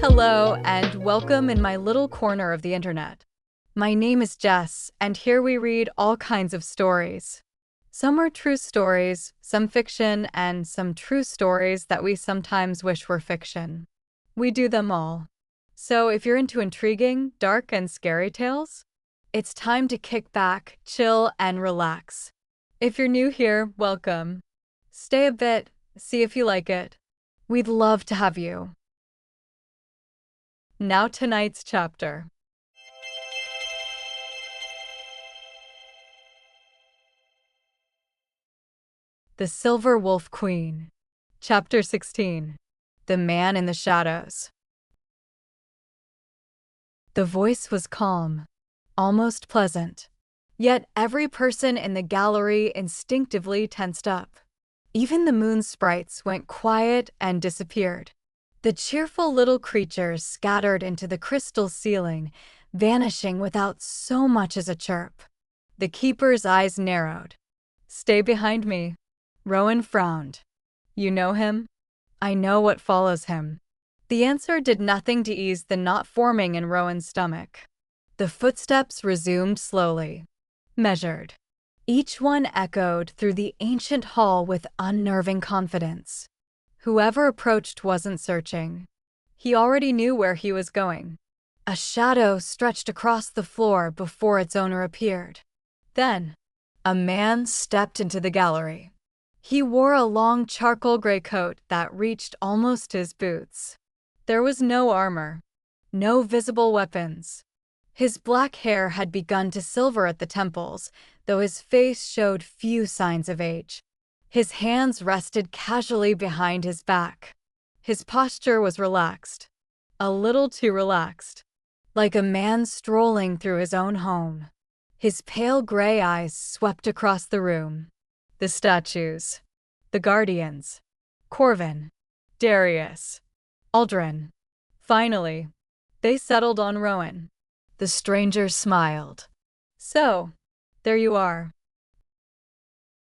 Hello, and welcome in my little corner of the internet. My name is Jess, and here we read all kinds of stories. Some are true stories, some fiction, and some true stories that we sometimes wish were fiction. We do them all. So if you're into intriguing, dark, and scary tales, it's time to kick back, chill, and relax. If you're new here, welcome. Stay a bit, see if you like it. We'd love to have you. Now tonight's chapter. The Silver Wolf Queen. Chapter 16. The Man in the Shadows. The voice was calm, almost pleasant. Yet every person in the gallery instinctively tensed up. Even the moon sprites went quiet and disappeared. The cheerful little creatures scattered into the crystal ceiling, vanishing without so much as a chirp. The keeper's eyes narrowed. "Stay behind me." Rowan frowned. "You know him?" "I know what follows him." The answer did nothing to ease the knot forming in Rowan's stomach. The footsteps resumed slowly. Measured. Each one echoed through the ancient hall with unnerving confidence. Whoever approached wasn't searching. He already knew where he was going. A shadow stretched across the floor before its owner appeared. Then, a man stepped into the gallery. He wore a long charcoal gray coat that reached almost his boots. There was no armor, no visible weapons. His black hair had begun to silver at the temples, though his face showed few signs of age. His hands rested casually behind his back. His posture was relaxed, a little too relaxed, like a man strolling through his own home. His pale gray eyes swept across the room. The statues, the guardians, Corvin, Darius, Aldrin. Finally, they settled on Rowan. The stranger smiled. "So, there you are."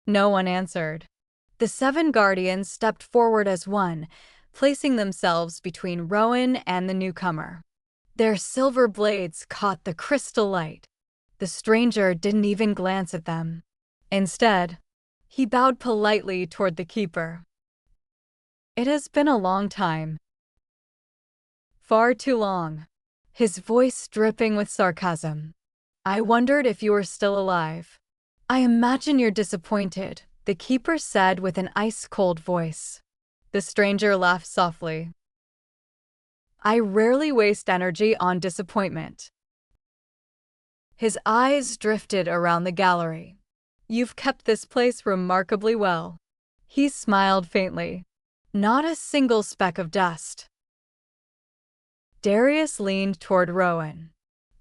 No one answered. The 7 guardians stepped forward as one, placing themselves between Rowan and the newcomer. Their silver blades caught the crystal light. The stranger didn't even glance at them. Instead, he bowed politely toward the keeper. "It has been a long time. Far too long." His voice dripping with sarcasm. "I wondered if you were still alive." "I imagine you're disappointed," the keeper said with an ice-cold voice. The stranger laughed softly. "I rarely waste energy on disappointment." His eyes drifted around the gallery. "You've kept this place remarkably well." He smiled faintly. "Not a single speck of dust." Darius leaned toward Rowan.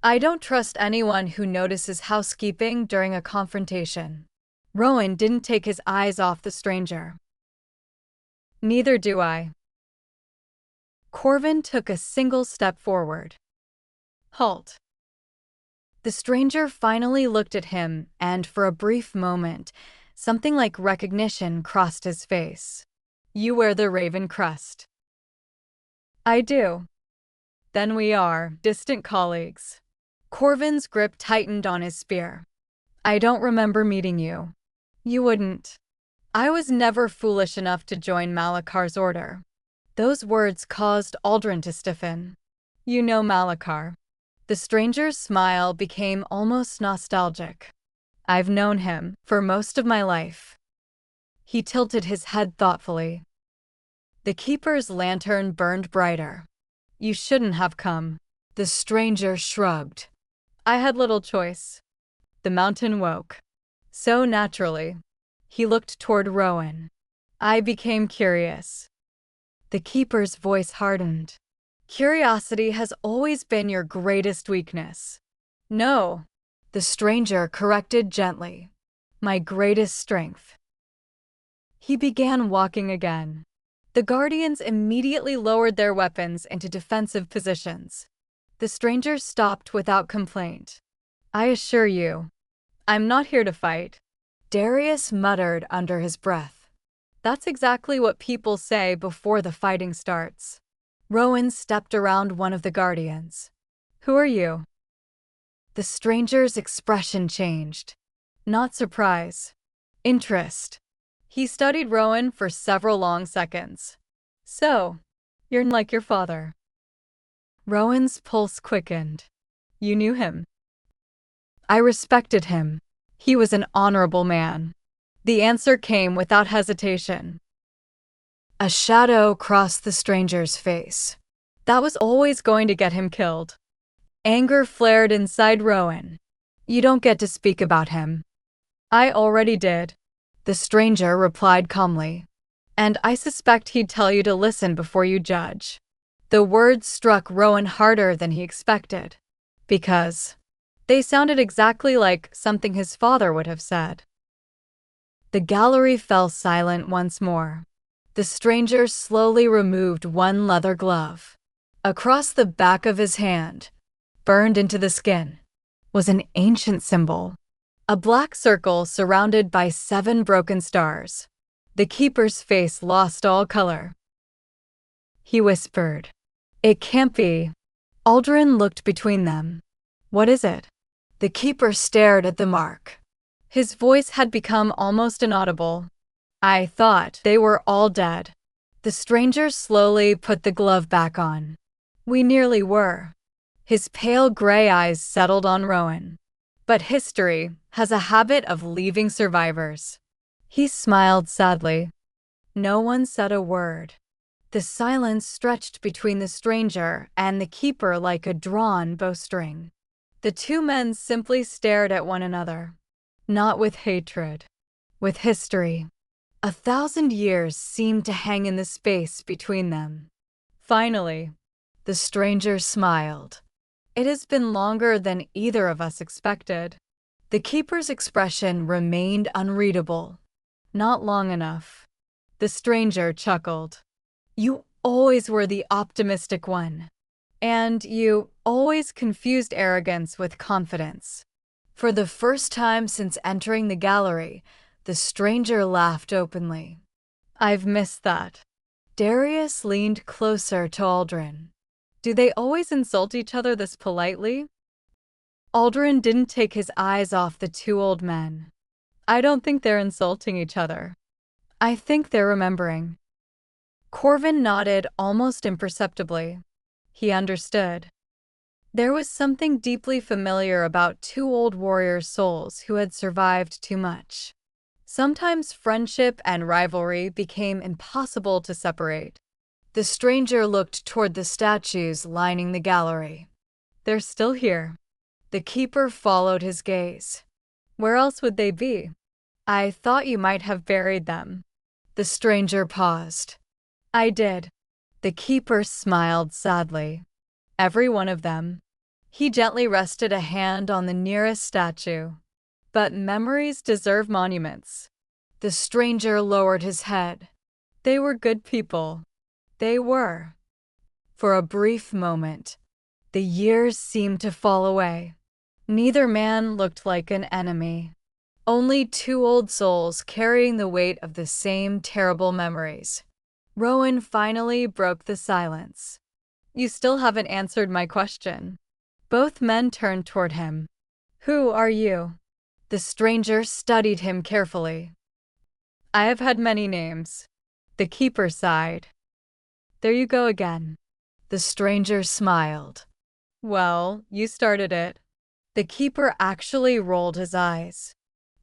"I don't trust anyone who notices housekeeping during a confrontation." Rowan didn't take his eyes off the stranger. "Neither do I." Corvin took a single step forward. "Halt." The stranger finally looked at him, and for a brief moment, something like recognition crossed his face. "You wear the raven crest." "I do." "Then we are distant colleagues." Corvin's grip tightened on his spear. "I don't remember meeting you." "You wouldn't. I was never foolish enough to join Malakar's order." Those words caused Aldrin to stiffen. "You know Malakar." The stranger's smile became almost nostalgic. "I've known him for most of my life." He tilted his head thoughtfully. The keeper's lantern burned brighter. "You shouldn't have come." The stranger shrugged. "I had little choice." The mountain woke. So naturally. He looked toward Rowan. "I became curious." The keeper's voice hardened. "Curiosity has always been your greatest weakness." "No," the stranger corrected gently. "My greatest strength." He began walking again. The guardians immediately lowered their weapons into defensive positions. The stranger stopped without complaint. "I assure you, I'm not here to fight." Darius muttered under his breath. That's exactly what people say before the fighting starts. Rowan stepped around one of the guardians. Who are you? The stranger's expression changed. Not surprise. Interest. He studied Rowan for several long seconds. So, you're like your father. Rowan's pulse quickened. You knew him. I respected him. He was an honorable man. The answer came without hesitation. A shadow crossed the stranger's face. That was always going to get him killed. Anger flared inside Rowan. You don't get to speak about him. I already did. The stranger replied calmly. And I suspect he'd tell you to listen before you judge. The words struck Rowan harder than he expected. Because they sounded exactly like something his father would have said. The gallery fell silent once more. The stranger slowly removed one leather glove. Across the back of his hand, burned into the skin, was an ancient symbol. A black circle surrounded by 7 broken stars. The keeper's face lost all color. He whispered, It can't be. Aldrin looked between them. What is it? The keeper stared at the mark. His voice had become almost inaudible. I thought they were all dead. The stranger slowly put the glove back on. We nearly were. His pale gray eyes settled on Rowan. But history has a habit of leaving survivors. He smiled sadly. No one said a word. The silence stretched between the stranger and the keeper like a drawn bowstring. The 2 men simply stared at one another. Not with hatred, with history. 1,000 years seemed to hang in the space between them. Finally, the stranger smiled. It has been longer than either of us expected. The keeper's expression remained unreadable. Not long enough. The stranger chuckled. You always were the optimistic one. And you always confused arrogance with confidence. For the first time since entering the gallery, the stranger laughed openly. I've missed that. Darius leaned closer to Aldrin. Do they always insult each other this politely? Aldrin didn't take his eyes off the 2 old men. I don't think they're insulting each other. I think they're remembering. Corvin nodded almost imperceptibly. He understood. There was something deeply familiar about 2 old warriors' souls who had survived too much. Sometimes friendship and rivalry became impossible to separate. The stranger looked toward the statues lining the gallery. They're still here. The keeper followed his gaze. Where else would they be? I thought you might have buried them. The stranger paused. I did. The keeper smiled sadly. Every one of them. He gently rested a hand on the nearest statue. But memories deserve monuments. The stranger lowered his head. They were good people. They were. For a brief moment, the years seemed to fall away. Neither man looked like an enemy. Only 2 old souls carrying the weight of the same terrible memories. Rowan finally broke the silence. You still haven't answered my question. Both men turned toward him. Who are you? The stranger studied him carefully. I have had many names. The keeper sighed. There you go again. The stranger smiled. Well, you started it. The keeper actually rolled his eyes.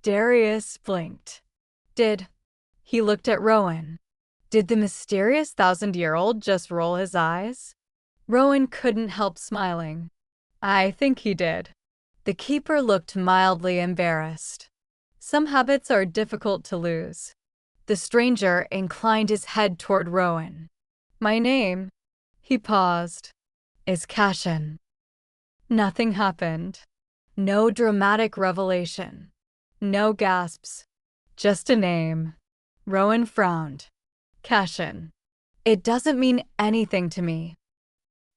Darius blinked. He looked at Rowan. Did the mysterious 1,000-year-old just roll his eyes? Rowan couldn't help smiling. I think he did. The keeper looked mildly embarrassed. Some habits are difficult to lose. The stranger inclined his head toward Rowan. My name, he paused, is Cashin. Nothing happened. No dramatic revelation. No gasps. Just a name. Rowan frowned. Cashin. It doesn't mean anything to me.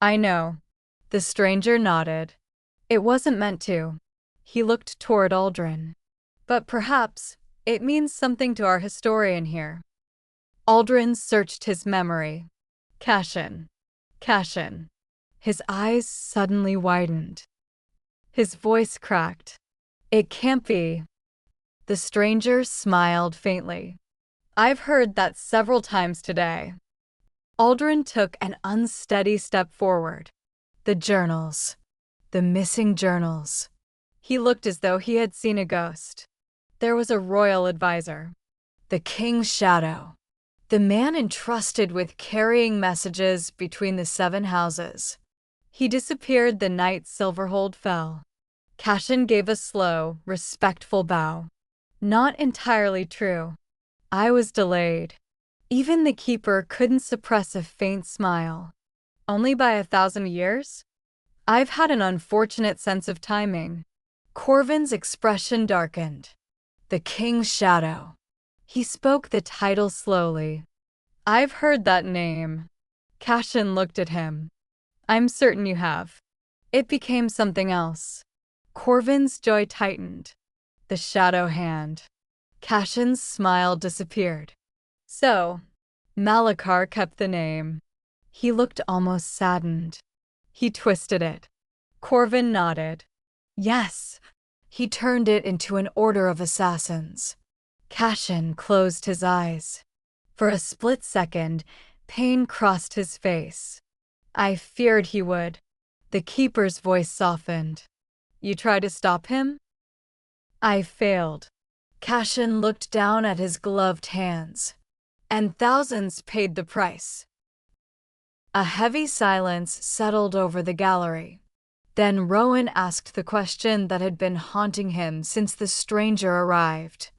I know. The stranger nodded. It wasn't meant to. He looked toward Aldrin. But perhaps It means something to our historian here. Aldrin searched his memory. Cashin. Cashin. His eyes suddenly widened. His voice cracked. It can't be. The stranger smiled faintly. I've heard that several times today. Aldrin took an unsteady step forward. The journals. The missing journals. He looked as though he had seen a ghost. There was a royal advisor. The king's shadow. The man entrusted with carrying messages between the 7 houses. He disappeared the night Silverhold fell. Cashin gave a slow, respectful bow. Not entirely true. I was delayed. Even the keeper couldn't suppress a faint smile. Only by 1,000 years? I've had an unfortunate sense of timing. Corvin's expression darkened. The king's shadow. He spoke the title slowly. I've heard that name. Cashin looked at him. I'm certain you have. It became something else. Corvin's jaw tightened. The shadow hand. Cashin's smile disappeared. So, Malachar kept the name. He looked almost saddened. He twisted it. Corvin nodded. Yes. He turned it into an order of assassins. Cashin closed his eyes. For a split second, pain crossed his face. I feared he would. The keeper's voice softened. You tried to stop him? I failed. Cashin looked down at his gloved hands. And thousands paid the price. A heavy silence settled over the gallery. Then Rowan asked the question that had been haunting him since the stranger arrived.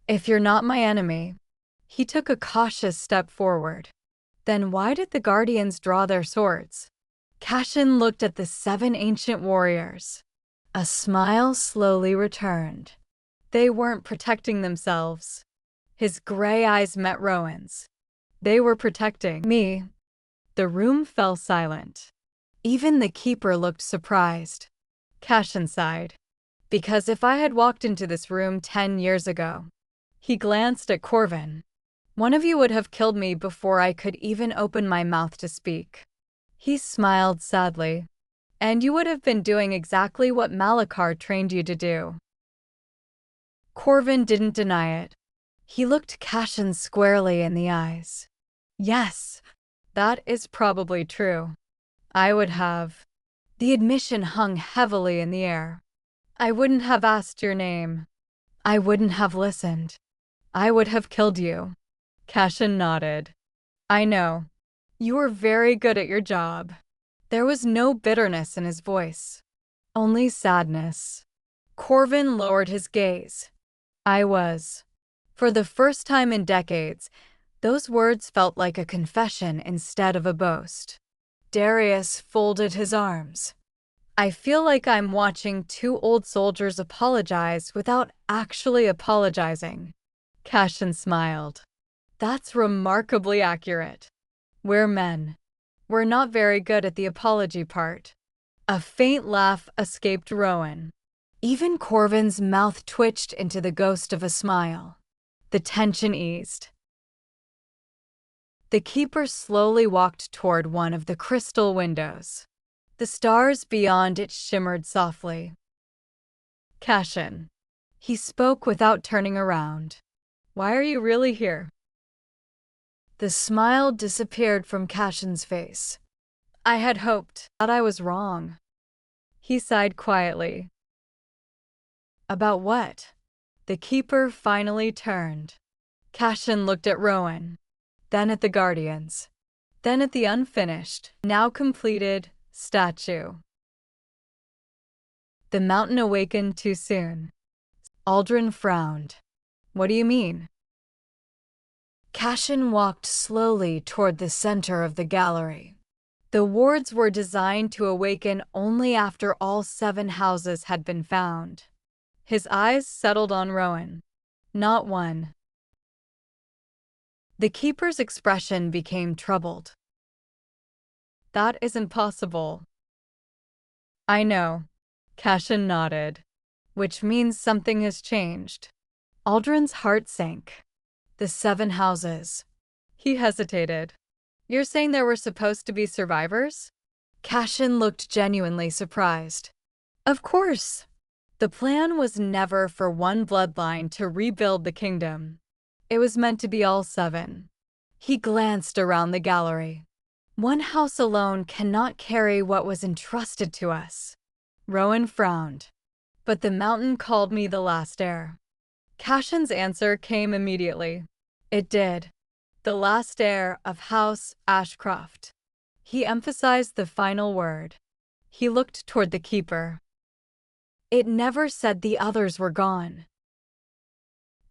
If you're not my enemy. He took a cautious step forward. Then why did the Guardians draw their swords? Cashin looked at the 7 ancient warriors. A smile slowly returned. They weren't protecting themselves. His gray eyes met Rowan's. They were protecting me. The room fell silent. Even the keeper looked surprised. Cashin sighed. Because if I had walked into this room 10 years ago. He glanced at Corvin. One of you would have killed me before I could even open my mouth to speak. He smiled sadly. And you would have been doing exactly what Malachar trained you to do. Corvin didn't deny it. He looked Cashin squarely in the eyes. Yes, that is probably true. I would have. The admission hung heavily in the air. I wouldn't have asked your name. I wouldn't have listened. I would have killed you. Cashin nodded. I know. You were very good at your job. There was no bitterness in his voice. Only sadness. Corvin lowered his gaze. I was. For the first time in decades, those words felt like a confession instead of a boast. Darius folded his arms. I feel like I'm watching 2 old soldiers apologize without actually apologizing. Cashin smiled. That's remarkably accurate. We're men. We're not very good at the apology part. A faint laugh escaped Rowan. Even Corvin's mouth twitched into the ghost of a smile. The tension eased. The keeper slowly walked toward one of the crystal windows. The stars beyond it shimmered softly. Cashin. He spoke without turning around. Why are you really here? The smile disappeared from Cashin's face. I had hoped that I was wrong. He sighed quietly. About what? The keeper finally turned. Cashin looked at Rowan, then at the Guardians, then at the unfinished, now completed, statue. The mountain awakened too soon. Aldrin frowned. What do you mean? Cashin walked slowly toward the center of the gallery. The wards were designed to awaken only after all 7 houses had been found. His eyes settled on Rowan. Not one. The keeper's expression became troubled. That isn't possible. I know. Cashin nodded. Which means something has changed. Aldrin's heart sank. The 7 houses. He hesitated. You're saying there were supposed to be survivors? Cashin looked genuinely surprised. Of course. The plan was never for one bloodline to rebuild the kingdom. It was meant to be all 7. He glanced around the gallery. One house alone cannot carry what was entrusted to us. Rowan frowned. But the mountain called me the last heir. Cashin's answer came immediately. It did. The last heir of House Ashcroft. He emphasized the final word. He looked toward the keeper. It never said the others were gone.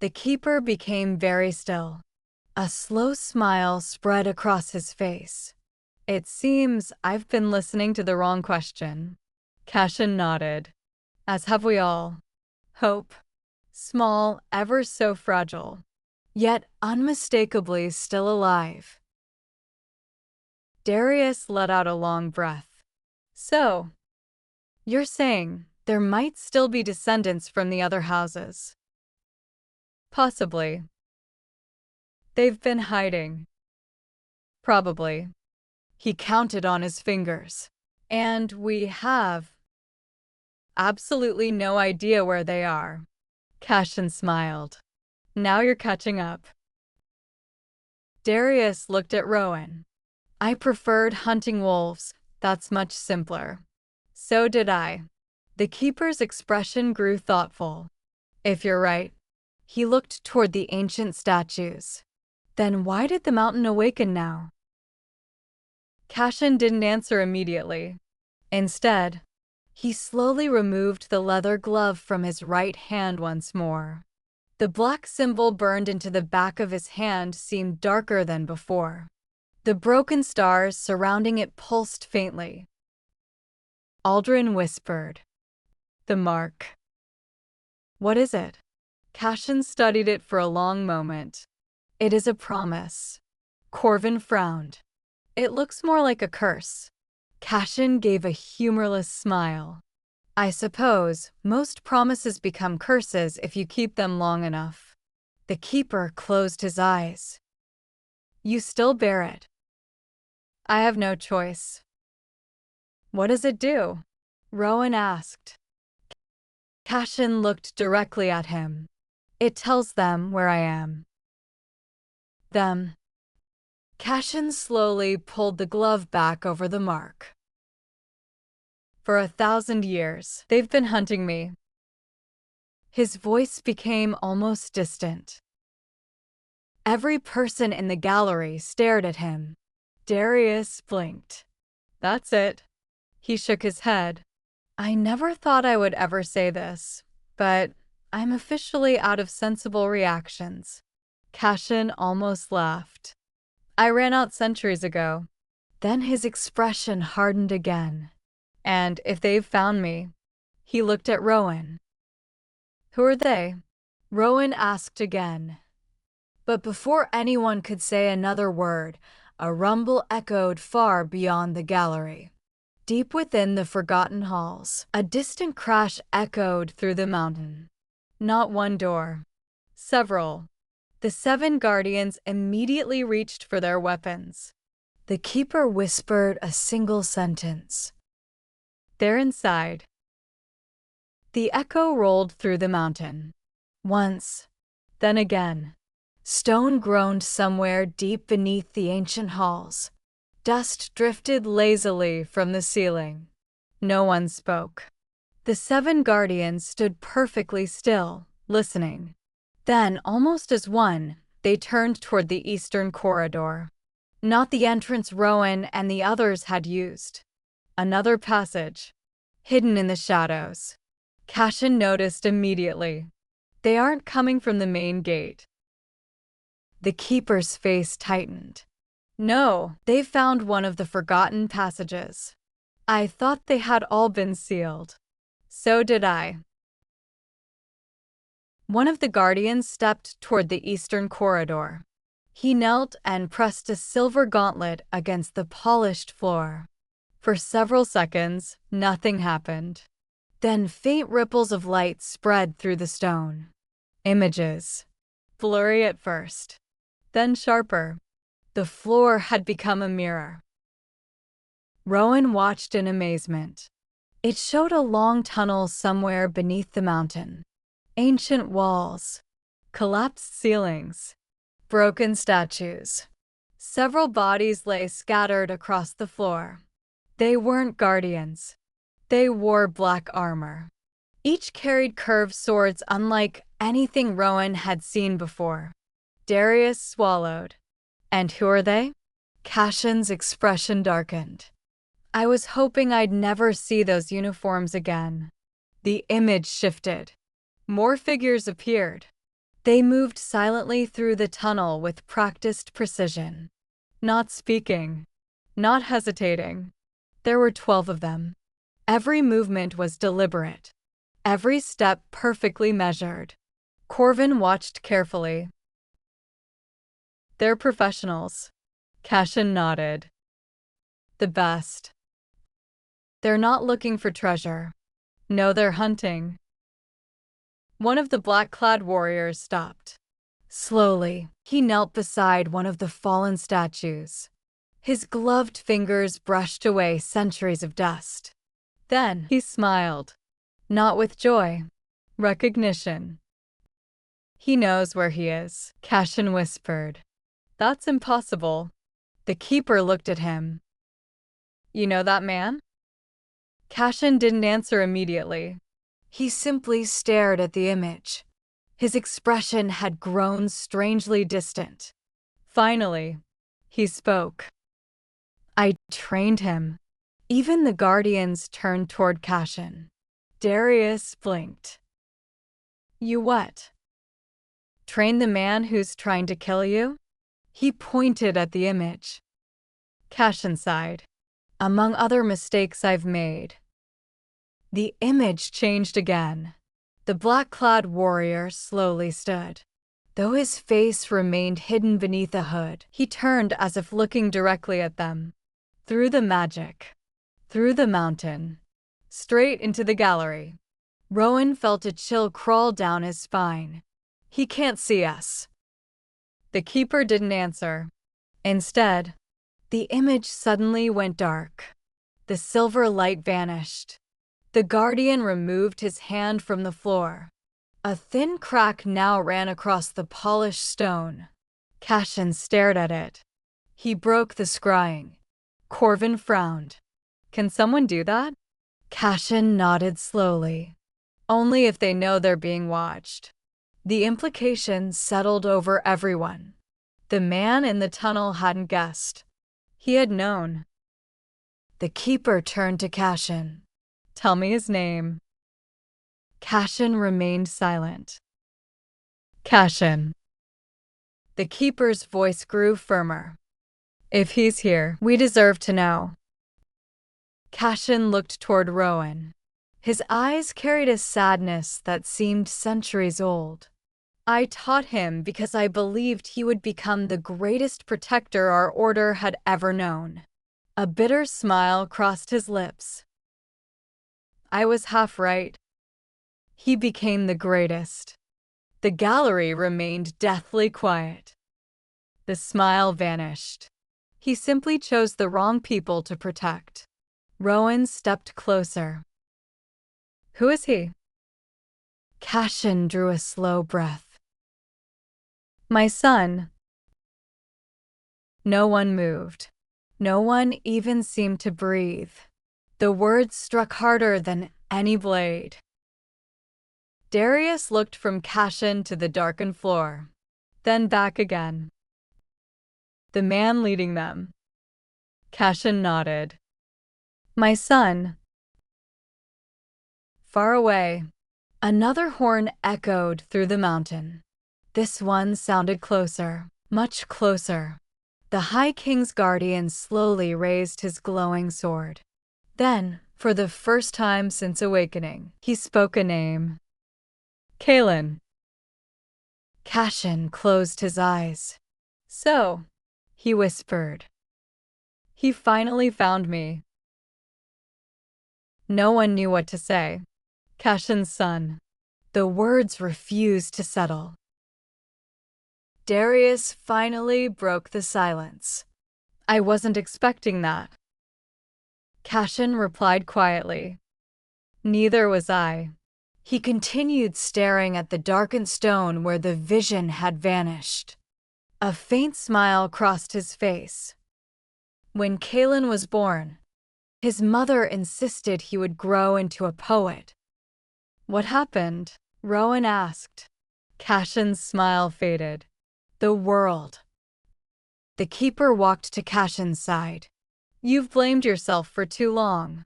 The keeper became very still. A slow smile spread across his face. It seems I've been listening to the wrong question. Cashin nodded. As have we all. Hope. Small, ever so fragile. Yet unmistakably still alive. Darius let out a long breath. So, you're saying there might still be descendants from the other houses? Possibly. They've been hiding. Probably. He counted on his fingers. And we have absolutely no idea where they are. Cashin smiled. Now you're catching up. Darius looked at Rowan. I preferred hunting wolves. That's much simpler. So did I. The keeper's expression grew thoughtful. If you're right. He looked toward the ancient statues. Then why did the mountain awaken now? Cashin didn't answer immediately. Instead, he slowly removed the leather glove from his right hand once more. The black symbol burned into the back of his hand seemed darker than before. The broken stars surrounding it pulsed faintly. Aldrin whispered. The mark. What is it? Cashin studied it for a long moment. It is a promise. Corvin frowned. It looks more like a curse. Cashin gave a humorless smile. I suppose most promises become curses if you keep them long enough. The keeper closed his eyes. You still bear it. I have no choice. What does it do? Rowan asked. Cashin looked directly at him. It tells them where I am. Them. Cashin slowly pulled the glove back over the mark. For 1,000 years, they've been hunting me. His voice became almost distant. Every person in the gallery stared at him. Darius blinked. That's it. He shook his head. I never thought I would ever say this, but I'm officially out of sensible reactions. Cashin almost laughed. I ran out centuries ago. Then his expression hardened again. And if they've found me, he looked at Rowan. Who are they? Rowan asked again. But before anyone could say another word, a rumble echoed far beyond the gallery. Deep within the forgotten halls, a distant crash echoed through the mountain. Not one door. Several. The 7 guardians immediately reached for their weapons. The keeper whispered a single sentence. They're inside. The echo rolled through the mountain. Once, then again. Stone groaned somewhere deep beneath the ancient halls. Dust drifted lazily from the ceiling. No one spoke. The 7 guardians stood perfectly still, listening. Then, almost as one, they turned toward the eastern corridor. Not the entrance Rowan and the others had used. Another passage, hidden in the shadows. Cashin noticed immediately. They aren't coming from the main gate. The keeper's face tightened. No, they found one of the forgotten passages. I thought they had all been sealed. So did I. One of the guardians stepped toward the eastern corridor. He knelt and pressed a silver gauntlet against the polished floor. For several seconds, nothing happened. Then faint ripples of light spread through the stone. Images. Blurry at first, then sharper. The floor had become a mirror. Rowan watched in amazement. It showed a long tunnel somewhere beneath the mountain. Ancient walls, collapsed ceilings, broken statues. Several bodies lay scattered across the floor. They weren't guardians. They wore black armor. Each carried curved swords unlike anything Rowan had seen before. Darius swallowed. And who are they? Cashin's expression darkened. I was hoping I'd never see those uniforms again. The image shifted. More figures appeared. They moved silently through the tunnel with practiced precision. Not speaking. Not hesitating. There were 12 of them. Every movement was deliberate. Every step perfectly measured. Corvin watched carefully. They're professionals. Cashin nodded. The best. They're not looking for treasure. No, they're hunting. One of the black-clad warriors stopped. Slowly, he knelt beside one of the fallen statues. His gloved fingers brushed away centuries of dust. Then he smiled. Not with joy. Recognition. He knows where he is, Cashin whispered. That's impossible. The keeper looked at him. You know that man? Cashin didn't answer immediately. He simply stared at the image. His expression had grown strangely distant. Finally, he spoke. I trained him. Even the guardians turned toward Cashin. Darius blinked. You what? Train the man who's trying to kill you? He pointed at the image. Cashin sighed. Among other mistakes I've made. The image changed again. The black-clad warrior slowly stood. Though his face remained hidden beneath a hood, he turned as if looking directly at them. Through the magic. Through the mountain. Straight into the gallery. Rowan felt a chill crawl down his spine. He can't see us. The keeper didn't answer. Instead, the image suddenly went dark. The silver light vanished. The guardian removed his hand from the floor. A thin crack now ran across the polished stone. Cashin stared at it. He broke the scrying. Corvin frowned. Can someone do that? Cashin nodded slowly. Only if they know they're being watched. The implications settled over everyone. The man in the tunnel hadn't guessed. He had known. The keeper turned to Cashin. Tell me his name. Cashin remained silent. Cashin. The keeper's voice grew firmer. If he's here, we deserve to know. Cashin looked toward Rowan. His eyes carried a sadness that seemed centuries old. I taught him because I believed he would become the greatest protector our order had ever known. A bitter smile crossed his lips. I was half right. He became the greatest. The gallery remained deathly quiet. The smile vanished. He simply chose the wrong people to protect. Rowan stepped closer. Who is he? Cashin drew a slow breath. My son. No one moved. No one even seemed to breathe. The words struck harder than any blade. Darius looked from Cashin to the darkened floor, then back again. The man leading them. Cashin nodded. My son. Far away, another horn echoed through the mountain. This one sounded closer, much closer. The High King's guardian slowly raised his glowing sword. Then, for the first time since awakening, he spoke a name. Kalen. Cashin closed his eyes. So, he whispered. He finally found me. No one knew what to say. Cashin's son. The words refused to settle. Darius finally broke the silence. I wasn't expecting that. Cashin replied quietly. Neither was I. He continued staring at the darkened stone where the vision had vanished. A faint smile crossed his face. When Kalen was born, his mother insisted he would grow into a poet. What happened? Rowan asked. Cashin's smile faded. The world. The keeper walked to Cashin's side. You've blamed yourself for too long.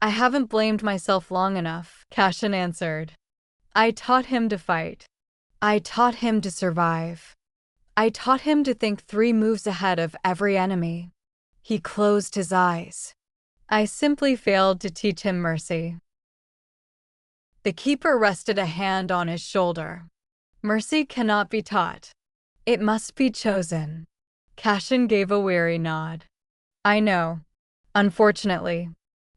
I haven't blamed myself long enough, Cashin answered. I taught him to fight. I taught him to survive. I taught him to think 3 moves ahead of every enemy. He closed his eyes. I simply failed to teach him mercy. The keeper rested a hand on his shoulder. Mercy cannot be taught. It must be chosen. Cashin gave a weary nod. I know. Unfortunately.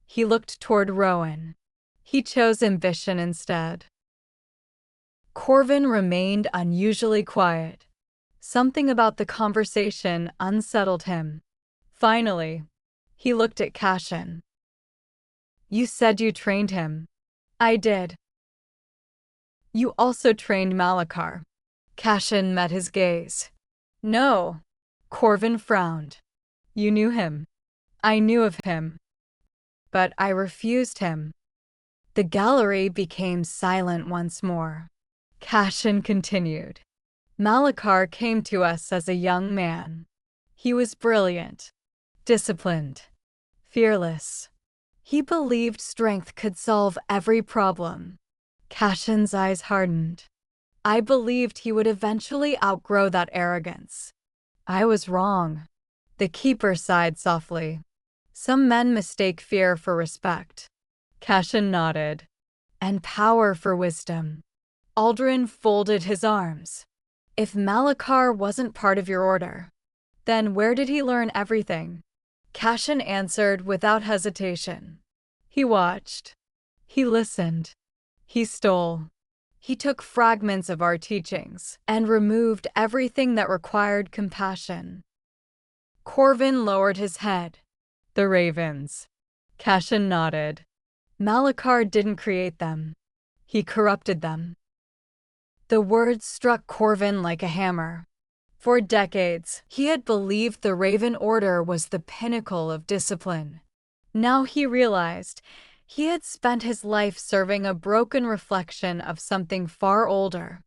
He looked toward Rowan. He chose ambition instead. Corvin remained unusually quiet. Something about the conversation unsettled him. Finally, he looked at Cashin. You said you trained him. I did. You also trained Malachar. Cashin met his gaze. No. Corvin frowned. You knew him. I knew of him. But I refused him. The gallery became silent once more. Cashin continued. Malachar came to us as a young man. He was brilliant, disciplined, fearless. He believed strength could solve every problem. Cashin's eyes hardened. I believed he would eventually outgrow that arrogance. I was wrong. The keeper sighed softly. Some men mistake fear for respect. Cashin nodded. And power for wisdom. Aldrin folded his arms. If Malachar wasn't part of your order, then where did he learn everything? Cashin answered without hesitation. He watched. He listened. He stole. He took fragments of our teachings and removed everything that required compassion. Corvin lowered his head. The ravens. Cashin nodded. Malachar didn't create them. He corrupted them. The words struck Corvin like a hammer. For decades, he had believed the Raven Order was the pinnacle of discipline. Now he realized he had spent his life serving a broken reflection of something far older.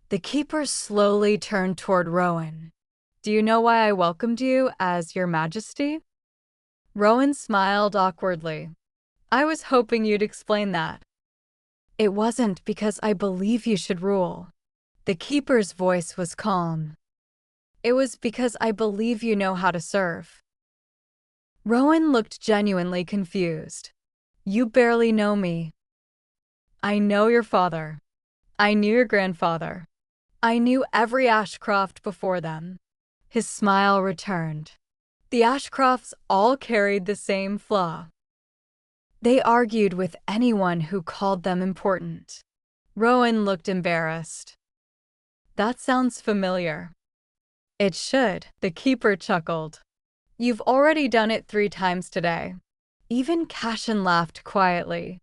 The keeper slowly turned toward Rowan. Do you know why I welcomed you as Your Majesty? Rowan smiled awkwardly. I was hoping you'd explain that. It wasn't because I believe you should rule. The keeper's voice was calm. It was because I believe you know how to serve. Rowan looked genuinely confused. You barely know me. I know your father. I knew your grandfather. I knew every Ashcroft before them. His smile returned. The Ashcrofts all carried the same flaw. They argued with anyone who called them important. Rowan looked embarrassed. That sounds familiar. It should, the keeper chuckled. You've already done it 3 times today. Even Cashin laughed quietly.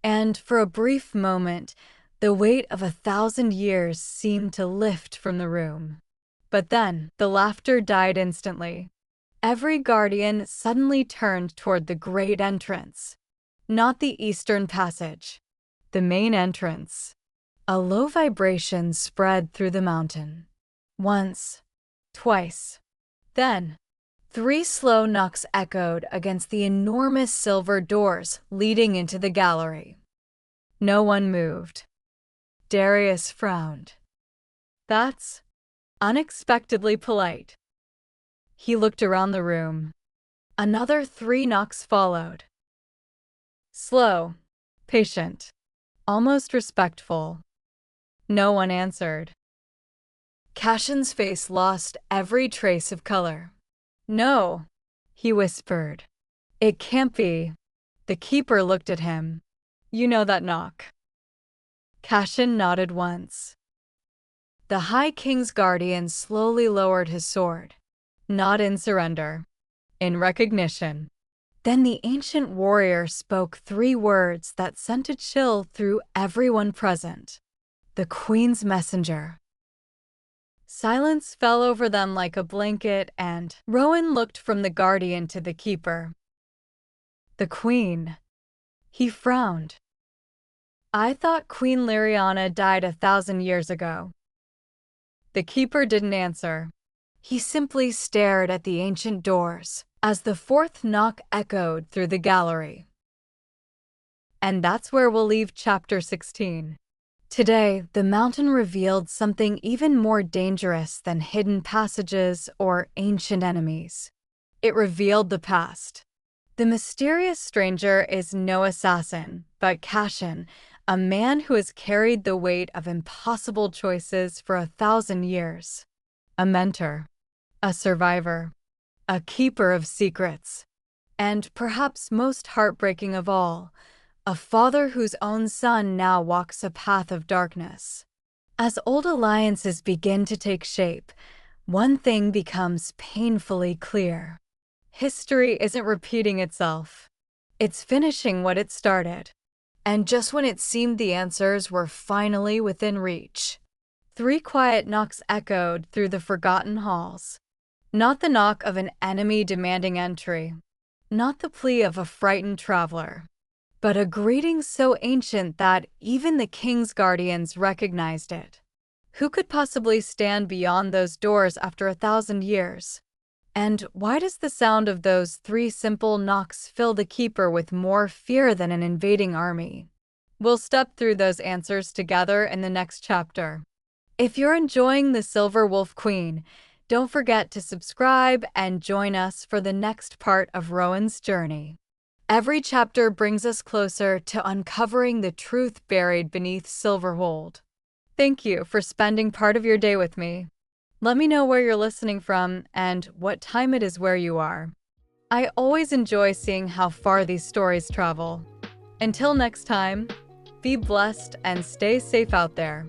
And for a brief moment, the weight of 1,000 years seemed to lift from the room. But then, the laughter died instantly. Every guardian suddenly turned toward the great entrance. Not the eastern passage. The main entrance. A low vibration spread through the mountain. Once. Twice. Then, 3 slow knocks echoed against the enormous silver doors leading into the gallery. No one moved. Darius frowned. That's unexpectedly polite. He looked around the room. Another 3 knocks followed. Slow, patient, almost respectful. No one answered. Cashin's face lost every trace of color. No, he whispered. It can't be. The keeper looked at him. You know that knock. Cashin nodded once. The High King's guardian slowly lowered his sword, not in surrender, in recognition. Then the ancient warrior spoke 3 words that sent a chill through everyone present. The Queen's messenger. Silence fell over them like a blanket, and Rowan looked from the guardian to the keeper. The Queen. He frowned. I thought Queen Liriana died 1,000 years ago. The keeper didn't answer. He simply stared at the ancient doors as the 4th knock echoed through the gallery. And that's where we'll leave chapter 16. Today, the mountain revealed something even more dangerous than hidden passages or ancient enemies. It revealed the past. The mysterious stranger is no assassin, but Cashin, a man who has carried the weight of impossible choices for 1,000 years. A mentor, a survivor, a keeper of secrets, and perhaps most heartbreaking of all, a father whose own son now walks a path of darkness. As old alliances begin to take shape, one thing becomes painfully clear. History isn't repeating itself. It's finishing what it started. And just when it seemed the answers were finally within reach, 3 quiet knocks echoed through the forgotten halls. Not the knock of an enemy demanding entry, not the plea of a frightened traveler, but a greeting so ancient that even the king's guardians recognized it. Who could possibly stand beyond those doors after 1,000 years? And why does the sound of those 3 simple knocks fill the keeper with more fear than an invading army? We'll step through those answers together in the next chapter. If you're enjoying The Silver Wolf Queen, don't forget to subscribe and join us for the next part of Rowan's journey. Every chapter brings us closer to uncovering the truth buried beneath Silverhold. Thank you for spending part of your day with me. Let me know where you're listening from and what time it is where you are. I always enjoy seeing how far these stories travel. Until next time, be blessed and stay safe out there.